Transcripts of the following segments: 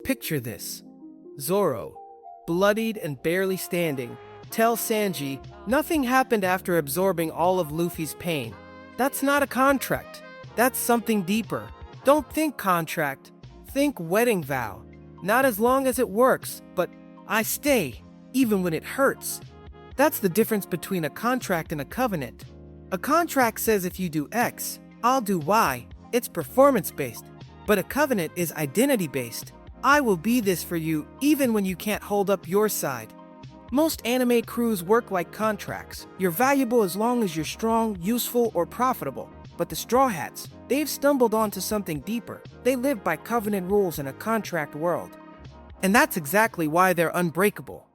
Picture this. Zoro, bloodied and barely standing, tells Sanji nothing happened after absorbing all of Luffy's pain. That's not a contract. That's something deeper. Don't think contract. Think wedding vow. Not as long as it works, but I stay, even when it hurts. That's the difference between a contract and a covenant. A contract says if you do X, I'll do Y. It's performance-based. But a covenant is identity-based. I will be this for you even when you can't hold up your side. Most anime crews work like contracts. You're valuable as long as you're strong, useful, or profitable. But the Straw Hats, they've stumbled onto something deeper. They live by covenant rules in a contract world. And that's exactly why they're unbreakable.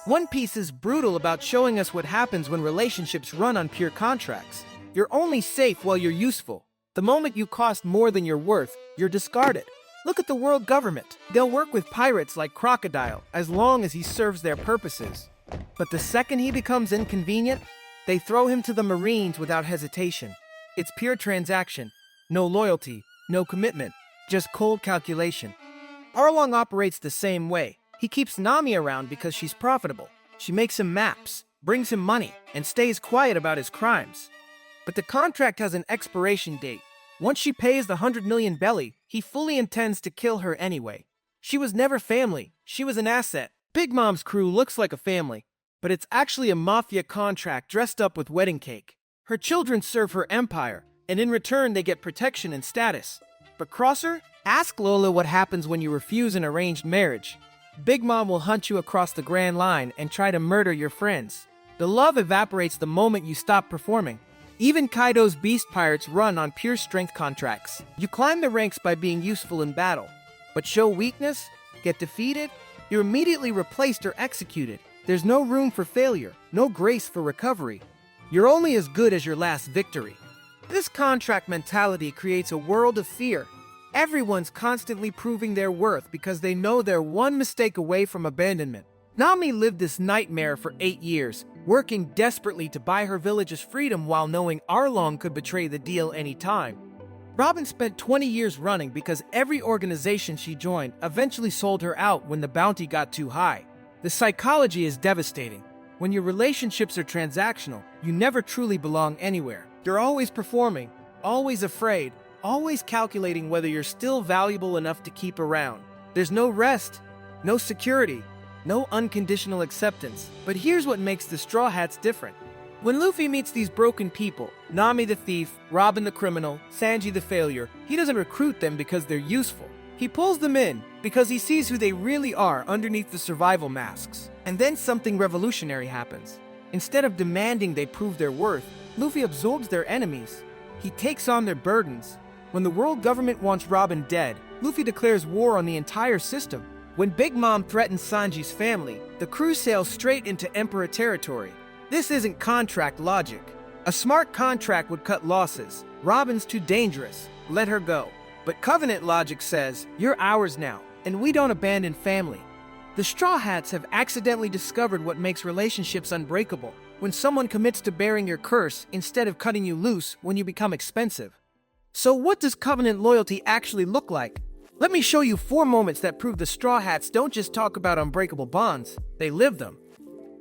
One Piece is brutal about showing us what happens when relationships run on pure contracts. You're only safe while you're useful. The moment you cost more than you're worth, you're discarded. Look at the world government. They'll work with pirates like Crocodile as long as he serves their purposes. But the second he becomes inconvenient, they throw him to the Marines without hesitation. It's pure transaction. No loyalty, no commitment, just cold calculation. Arlong operates the same way. He keeps Nami around because she's profitable. She makes him maps, brings him money, and stays quiet about his crimes. But the contract has an expiration date. Once she pays the 100 million belly, he fully intends to kill her anyway. She was never family. She was an asset. Big Mom's crew looks like a family, but it's actually a mafia contract dressed up with wedding cake. Her children serve her empire, and in return they get protection and status. But Crosser? Ask Lola what happens when you refuse an arranged marriage. Big Mom will hunt you across the Grand Line and try to murder your friends. The love evaporates the moment you stop performing. Even Kaido's beast pirates run on pure strength contracts. You climb the ranks by being useful in battle, but show weakness, get defeated, you're immediately replaced or executed. There's no room for failure, no grace for recovery. You're only as good as your last victory. This contract mentality creates a world of fear. Everyone's constantly proving their worth because they know they're one mistake away from abandonment. Nami lived this nightmare for 8 years, working desperately to buy her village's freedom while knowing Arlong could betray the deal anytime. Robin spent 20 years running because every organization she joined eventually sold her out when the bounty got too high. The psychology is devastating. When your relationships are transactional, you never truly belong anywhere. You're always performing, always afraid, always calculating whether you're still valuable enough to keep around. There's no rest, no security, no unconditional acceptance. But here's what makes the Straw Hats different. When Luffy meets these broken people, Nami the thief, Robin the criminal, Sanji the failure, he doesn't recruit them because they're useful. He pulls them in because he sees who they really are underneath the survival masks. And then something revolutionary happens. Instead of demanding they prove their worth, Luffy absorbs their enemies. He takes on their burdens. When the world government wants Robin dead, Luffy declares war on the entire system. When Big Mom threatens Sanji's family, the crew sails straight into Emperor territory. This isn't contract logic. A smart contract would cut losses. Robin's too dangerous. Let her go. But Covenant logic says, you're ours now, and we don't abandon family. The Straw Hats have accidentally discovered what makes relationships unbreakable. When someone commits to bearing your curse instead of cutting you loose when you become expensive. So what does Covenant loyalty actually look like? Let me show you 4 moments that prove the Straw Hats don't just talk about unbreakable bonds, they live them.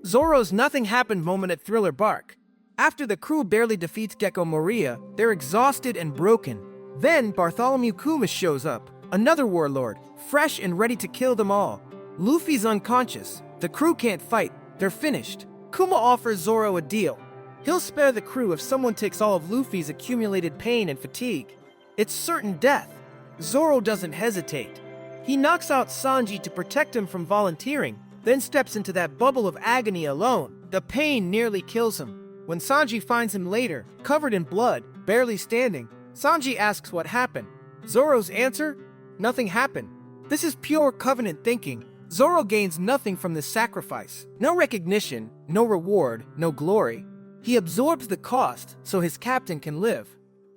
Zoro's nothing happened moment at Thriller Bark. After the crew barely defeats Gecko Moria, they're exhausted and broken. Then Bartholomew Kumas shows up, another warlord, fresh and ready to kill them all. Luffy's unconscious. The crew can't fight. They're finished. Kuma offers Zoro a deal. He'll spare the crew if someone takes all of Luffy's accumulated pain and fatigue. It's certain death. Zoro doesn't hesitate. He knocks out Sanji to protect him from volunteering, then steps into that bubble of agony alone. The pain nearly kills him. When Sanji finds him later, covered in blood, barely standing, Sanji asks what happened. Zoro's answer? Nothing happened. This is pure Covenant thinking. Zoro gains nothing from this sacrifice. No recognition, no reward, no glory. He absorbs the cost so his captain can live.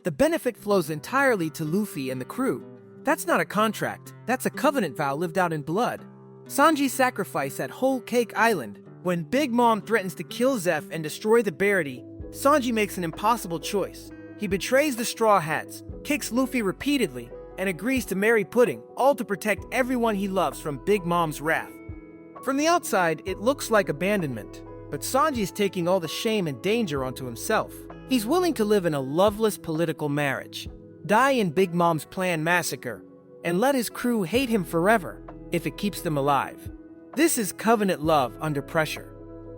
The benefit flows entirely to Luffy and the crew. That's not a contract. That's a Covenant vow lived out in blood. Sanji's sacrifice at Whole Cake Island. When Big Mom threatens to kill Zeph and destroy the Barity, Sanji makes an impossible choice. He betrays the Straw Hats, kicks Luffy repeatedly, and agrees to marry Pudding, all to protect everyone he loves from Big Mom's wrath. From the outside, it looks like abandonment, but Sanji is taking all the shame and danger onto himself. He's willing to live in a loveless political marriage, die in Big Mom's planned massacre, and let his crew hate him forever if it keeps them alive. This is covenant love under pressure.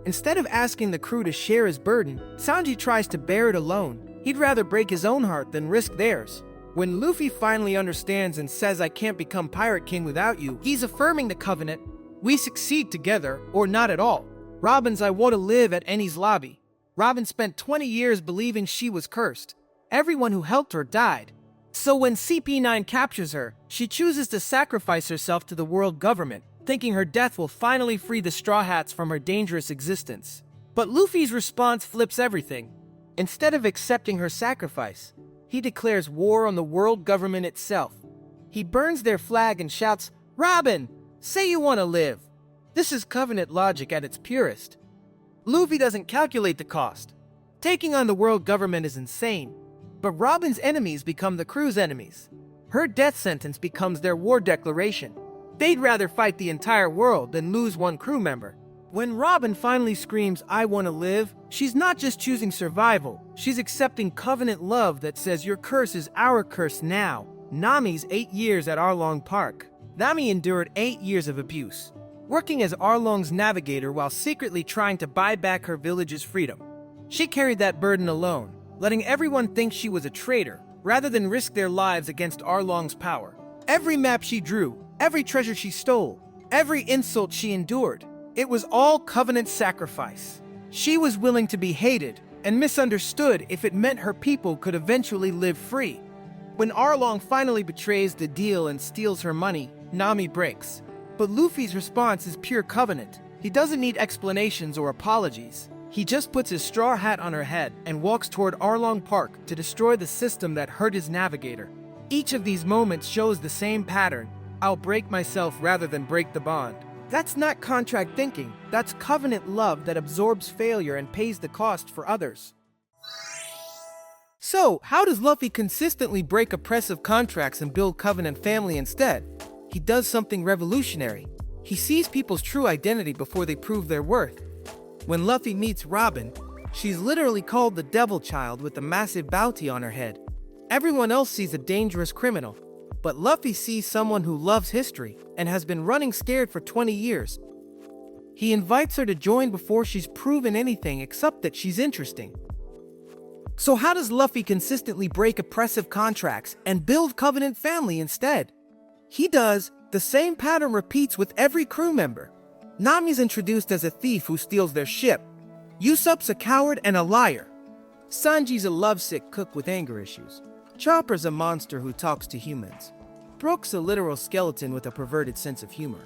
Instead of asking the crew to share his burden, Sanji tries to bear it alone. He'd rather break his own heart than risk theirs. When Luffy finally understands and says, "I can't become Pirate King without you," he's affirming the covenant. We succeed together, or not at all. Robin's "I want to live" at Enies Lobby. Robin spent 20 years believing she was cursed. Everyone who helped her died. So when CP9 captures her, she chooses to sacrifice herself to the world government, thinking her death will finally free the Straw Hats from her dangerous existence. But Luffy's response flips everything. Instead of accepting her sacrifice, he declares war on the world government itself. He burns their flag and shouts, "Robin, say you want to live." This is covenant logic at its purest. Luffy doesn't calculate the cost. Taking on the world government is insane. But Robin's enemies become the crew's enemies. Her death sentence becomes their war declaration. They'd rather fight the entire world than lose one crew member. When Robin finally screams, "I want to live," she's not just choosing survival, she's accepting covenant love that says your curse is our curse now. Nami's 8 years at Arlong Park. Nami endured 8 years of abuse, working as Arlong's navigator while secretly trying to buy back her village's freedom. She carried that burden alone, letting everyone think she was a traitor, rather than risk their lives against Arlong's power. Every map she drew, every treasure she stole, every insult she endured, it was all covenant sacrifice. She was willing to be hated and misunderstood if it meant her people could eventually live free. When Arlong finally betrays the deal and steals her money, Nami breaks. But Luffy's response is pure covenant. He doesn't need explanations or apologies. He just puts his straw hat on her head and walks toward Arlong Park to destroy the system that hurt his navigator. Each of these moments shows the same pattern. I'll break myself rather than break the bond. That's not contract thinking. That's covenant love that absorbs failure and pays the cost for others. So, how does Luffy consistently break oppressive contracts and build covenant family instead? He does something revolutionary. He sees people's true identity before they prove their worth. When Luffy meets Robin, she's literally called the Devil Child with a massive bounty on her head. Everyone else sees a dangerous criminal, but Luffy sees someone who loves history and has been running scared for 20 years. He invites her to join before she's proven anything except that she's interesting. So how does Luffy consistently break oppressive contracts and build covenant family instead? He does. The same pattern repeats with every crew member. Nami's introduced as a thief who steals their ship. Usopp's a coward and a liar. Sanji's a lovesick cook with anger issues. Chopper's a monster who talks to humans. Brook's a literal skeleton with a perverted sense of humor.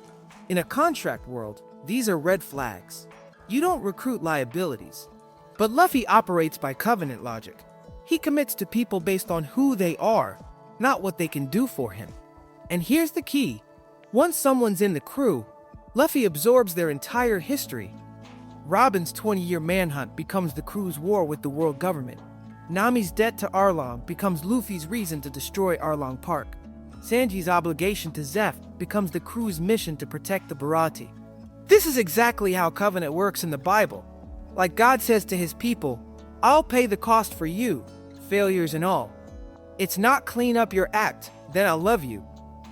In a contract world, these are red flags. You don't recruit liabilities. But Luffy operates by covenant logic. He commits to people based on who they are, not what they can do for him. And here's the key. Once someone's in the crew, Luffy absorbs their entire history. Robin's 20-year manhunt becomes the crew's war with the world government. Nami's debt to Arlong becomes Luffy's reason to destroy Arlong Park. Sanji's obligation to Zeph becomes the crew's mission to protect the Bharati. This is exactly how covenant works in the Bible. Like God says to his people, "I'll pay the cost for you, failures and all. It's not clean up your act, then I'll love you.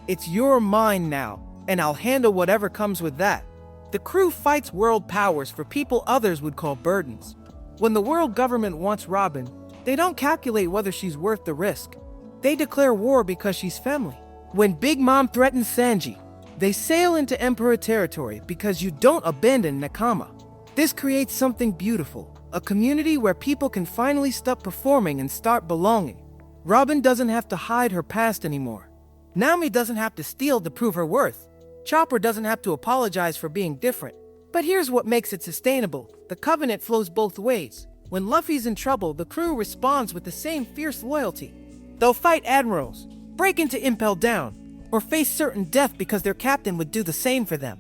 It's your mine now, and I'll handle whatever comes with that." The crew fights world powers for people others would call burdens. When the world government wants Robin, they don't calculate whether she's worth the risk. They declare war because she's family. When Big Mom threatens Sanji, they sail into Emperor territory because you don't abandon Nakama. This creates something beautiful, a community where people can finally stop performing and start belonging. Robin doesn't have to hide her past anymore. Nami doesn't have to steal to prove her worth. Chopper doesn't have to apologize for being different. But here's what makes it sustainable. The covenant flows both ways. When Luffy's in trouble, the crew responds with the same fierce loyalty. They'll fight admirals, break into Impel Down, or face certain death because their captain would do the same for them.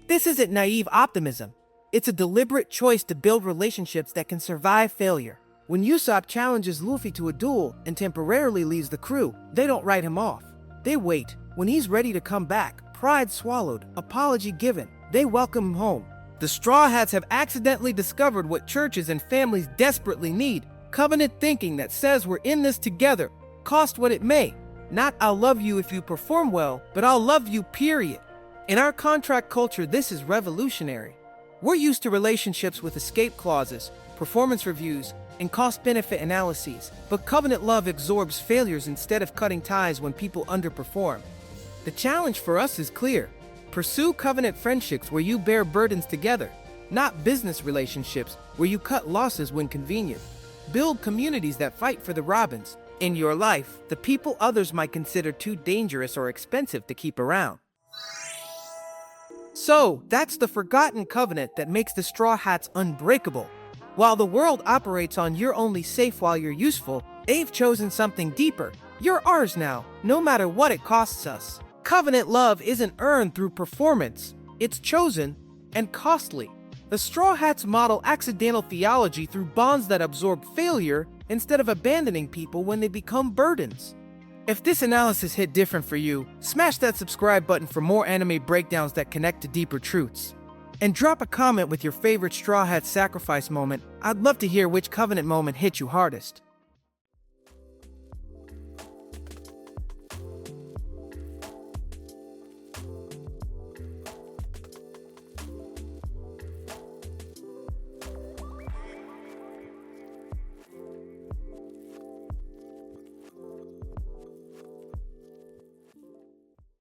This isn't naive optimism. It's a deliberate choice to build relationships that can survive failure. When Usopp challenges Luffy to a duel and temporarily leaves the crew, they don't write him off. They wait. When he's ready to come back, pride swallowed, apology given, they welcome him home. The Straw Hats have accidentally discovered what churches and families desperately need: covenant thinking that says we're in this together, cost what it may. Not I'll love you if you perform well, but I'll love you, period. In our contract culture, this is revolutionary. We're used to relationships with escape clauses, performance reviews, and cost-benefit analyses, but covenant love absorbs failures instead of cutting ties when people underperform. The challenge for us is clear. Pursue covenant friendships where you bear burdens together, not business relationships where you cut losses when convenient. Build communities that fight for the robins. In your life, the people others might consider too dangerous or expensive to keep around. So, that's the forgotten covenant that makes the Straw Hats unbreakable. While the world operates on "you're only safe while you're useful," they've chosen something deeper. You're ours now, no matter what it costs us. Covenant love isn't earned through performance, it's chosen and costly. The Straw Hats model accidental theology through bonds that absorb failure instead of abandoning people when they become burdens. If this analysis hit different for you, smash that subscribe button for more anime breakdowns that connect to deeper truths. And drop a comment with your favorite Straw Hat sacrifice moment. I'd love to hear which covenant moment hit you hardest.